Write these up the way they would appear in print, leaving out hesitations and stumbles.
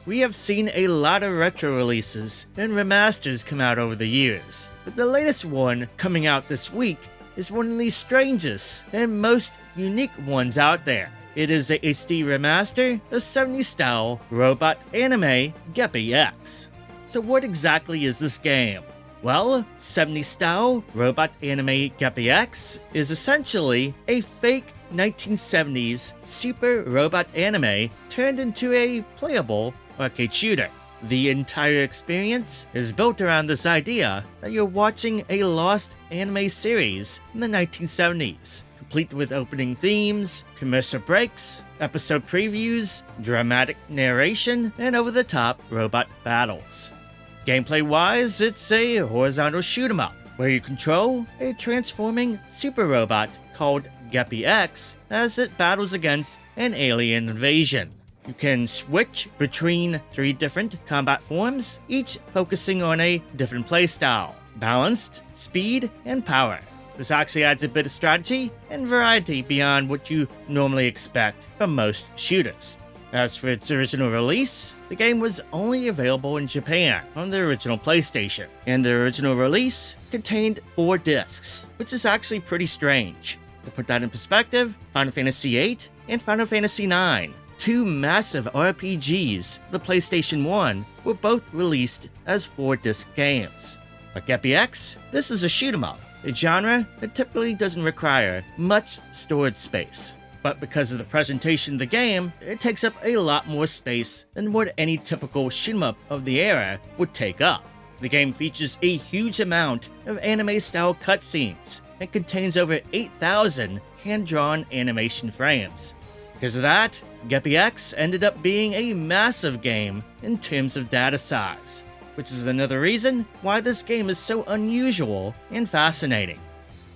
We have seen a lot of retro releases and remasters come out over the years, but the latest one coming out this week is one of the strangest and most unique ones out there. It is a HD remaster of 70s-style robot anime Geppy-X. So what exactly is this game? Well, 70s-style robot anime Geppy-X is essentially a fake 1970s super robot anime turned into a playable arcade shooter. The entire experience is built around this idea that you're watching a lost anime series in the 1970s, complete with opening themes, commercial breaks, episode previews, dramatic narration, and over-the-top robot battles. Gameplay-wise, it's a horizontal shoot-'em-up, where you control a transforming super robot called Geppy-X as it battles against an alien invasion. You can switch between 3 different combat forms, each focusing on a different playstyle: balanced, speed, and power. This actually adds a bit of strategy and variety beyond what you normally expect from most shooters. As for its original release, the game was only available in Japan on the original PlayStation, and the original release contained 4 discs, which is actually pretty strange. To put that in perspective, Final Fantasy VIII and Final Fantasy IX, 2 massive RPGs, the PlayStation 1, were both released as 4-disc games. But Geppy-X, this is a shoot-'em-up, a genre that typically doesn't require much storage space. But because of the presentation of the game, it takes up a lot more space than what any typical shoot-'em-up of the era would take up. The game features a huge amount of anime-style cutscenes and contains over 8,000 hand-drawn animation frames. Because of that, Geppy-X ended up being a massive game in terms of data size, which is another reason why this game is so unusual and fascinating.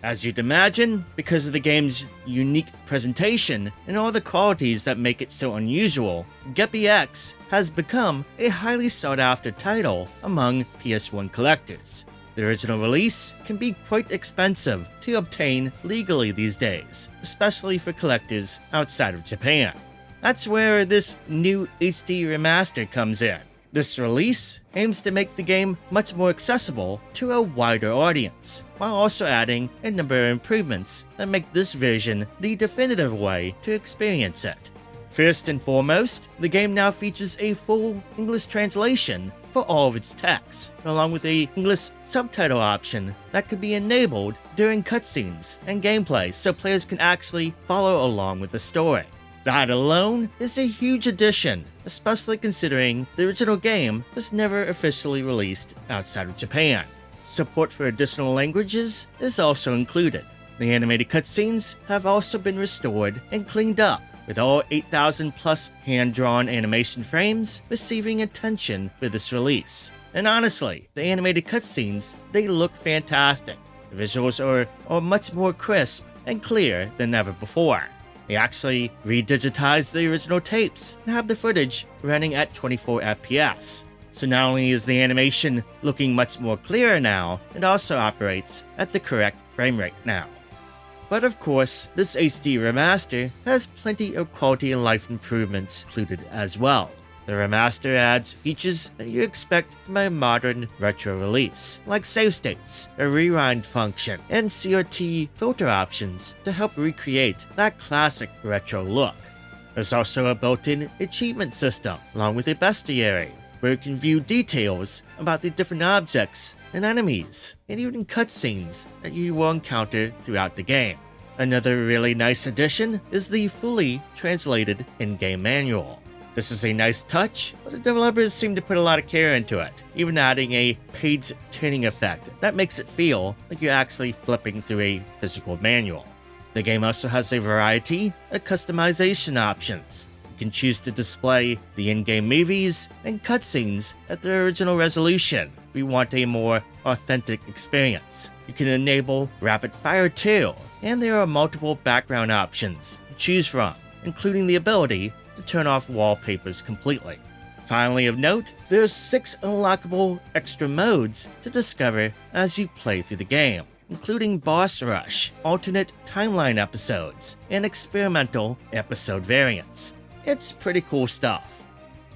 As you'd imagine, because of the game's unique presentation and all the qualities that make it so unusual, Geppy-X has become a highly sought-after title among PS1 collectors. The original release can be quite expensive to obtain legally these days, especially for collectors outside of Japan. That's where this new HD remaster comes in. This release aims to make the game much more accessible to a wider audience, while also adding a number of improvements that make this version the definitive way to experience it. First and foremost, the game now features a full English translation for all of its text, along with an English subtitle option that could be enabled during cutscenes and gameplay so players can actually follow along with the story. That alone is a huge addition, especially considering the original game was never officially released outside of Japan. Support for additional languages is also included. The animated cutscenes have also been restored and cleaned up, with all 8,000 plus hand-drawn animation frames receiving attention for this release. And honestly, the animated cutscenes, they look fantastic. The visuals are much more crisp and clear than ever before. They actually redigitized the original tapes and have the footage running at 24 FPS. So not only is the animation looking much more clearer now, it also operates at the correct frame rate now. But of course, this HD remaster has plenty of quality and life improvements included as well. The remaster adds features that you expect from a modern retro release, like save states, a rewind function, and CRT filter options to help recreate that classic retro look. There's also a built-in achievement system, along with a bestiary, where you can view details about the different objects and enemies, and even cutscenes that you will encounter throughout the game. Another really nice addition is the fully translated in-game manual. This is a nice touch, but the developers seem to put a lot of care into it, even adding a page-turning effect that makes it feel like you're actually flipping through a physical manual. The game also has a variety of customization options. You can choose to display the in-game movies and cutscenes at their original resolution if you want a more authentic experience. You can enable rapid fire too, and there are multiple background options to choose from, including the ability to turn off wallpapers completely. Finally of note, there's 6 unlockable extra modes to discover as you play through the game, including Boss Rush, alternate timeline episodes, and experimental episode variants. It's pretty cool stuff.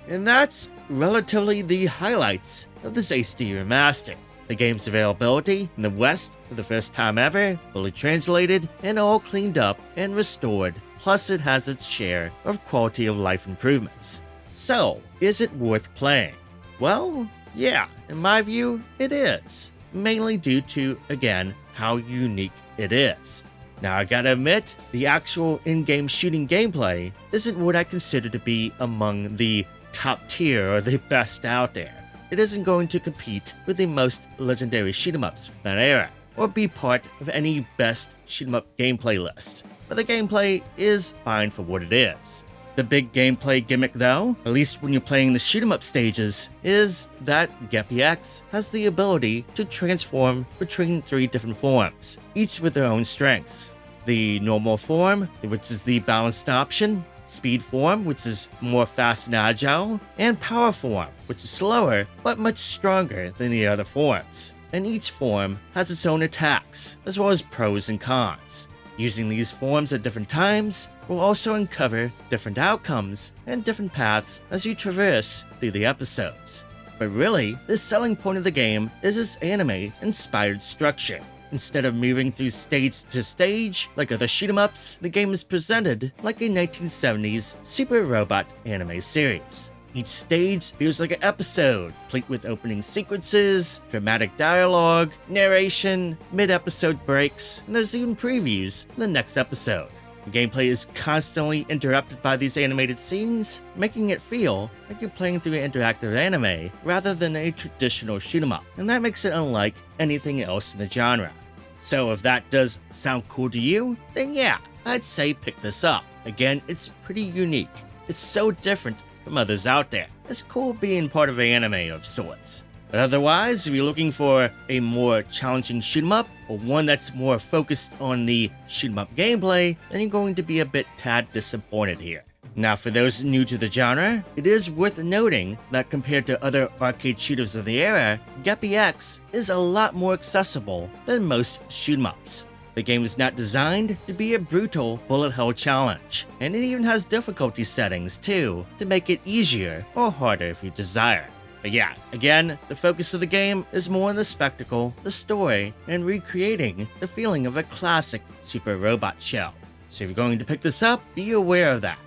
And that's relatively the highlights of this HD remaster. The game's availability in the West for the first time ever, fully translated, and all cleaned up and restored, plus it has its share of quality of life improvements. So, is it worth playing? Well, yeah, in my view, it is. Mainly due to, again, how unique it is. Now I gotta admit, the actual in-game shooting gameplay isn't what I consider to be among the top tier or the best out there. It isn't going to compete with the most legendary shoot-'em-ups from that era, or be part of any best shoot-'em-up gameplay list, but the gameplay is fine for what it is. The big gameplay gimmick though, at least when you're playing the shoot-'em-up stages, is that Geppy-X has the ability to transform between 3 different forms, each with their own strengths. The normal form, which is the balanced option, speed form, which is more fast and agile, and power form, which is slower but much stronger than the other forms. And each form has its own attacks, as well as pros and cons. Using these forms at different times will also uncover different outcomes and different paths as you traverse through the episodes. But really, the selling point of the game is its anime-inspired structure. Instead of moving through stage to stage like other shoot-'em-ups, the game is presented like a 1970s super robot anime series. Each stage feels like an episode, complete with opening sequences, dramatic dialogue, narration, mid-episode breaks, and there's even previews in the next episode. The gameplay is constantly interrupted by these animated scenes, making it feel like you're playing through an interactive anime rather than a traditional shoot-'em-up, and that makes it unlike anything else in the genre. So if that does sound cool to you, then yeah, I'd say pick this up. Again, it's pretty unique. It's so different from others out there. It's cool being part of an anime of sorts. But otherwise, if you're looking for a more challenging shoot-'em-up, or one that's more focused on the shoot-'em-up gameplay, then you're going to be a bit tad disappointed here. Now for those new to the genre, it is worth noting that compared to other arcade shooters of the era, Geppy-X is a lot more accessible than most shoot-'em-ups. The game is not designed to be a brutal bullet hell challenge, and it even has difficulty settings too, to make it easier or harder if you desire. But yeah, again, the focus of the game is more on the spectacle, the story, and recreating the feeling of a classic super robot show. So if you're going to pick this up, be aware of that.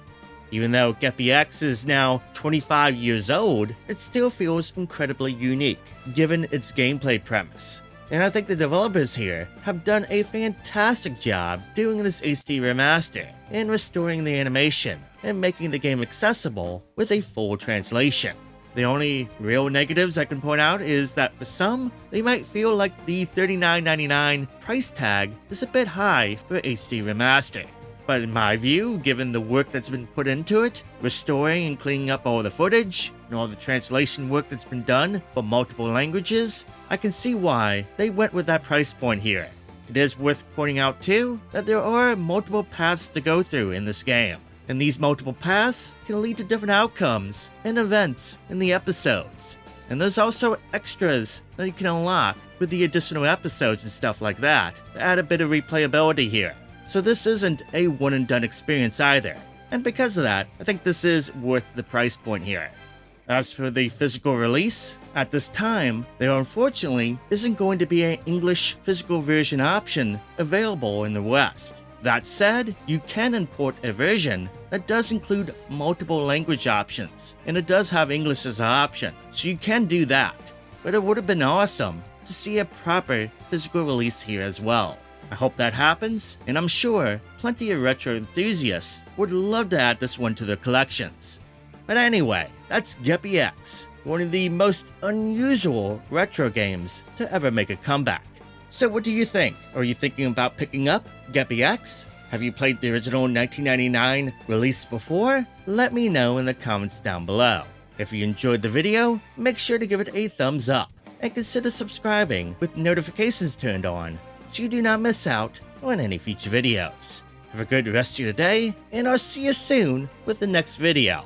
Even though Geppy-X is now 25 years old, it still feels incredibly unique, given its gameplay premise. And I think the developers here have done a fantastic job doing this HD remaster and restoring the animation and making the game accessible with a full translation. The only real negatives I can point out is that for some, they might feel like the $39.99 price tag is a bit high for HD remaster. But in my view, given the work that's been put into it, restoring and cleaning up all the footage, and all the translation work that's been done for multiple languages, I can see why they went with that price point here. It is worth pointing out too, that there are multiple paths to go through in this game, and these multiple paths can lead to different outcomes and events in the episodes. And there's also extras that you can unlock with the additional episodes and stuff like that to add a bit of replayability here. So this isn't a one-and-done experience either, and because of that, I think this is worth the price point here. As for the physical release, at this time, there unfortunately isn't going to be an English physical version option available in the West. That said, you can import a version that does include multiple language options, and it does have English as an option, so you can do that. But it would have been awesome to see a proper physical release here as well. I hope that happens, and I'm sure plenty of retro enthusiasts would love to add this one to their collections. But anyway, that's Geppy-X, one of the most unusual retro games to ever make a comeback. So what do you think? Are you thinking about picking up Geppy-X? Have you played the original 1999 release before? Let me know in the comments down below. If you enjoyed the video, make sure to give it a thumbs up, and consider subscribing with notifications turned on, so you do not miss out on any future videos. Have a good rest of your day, and I'll see you soon with the next video.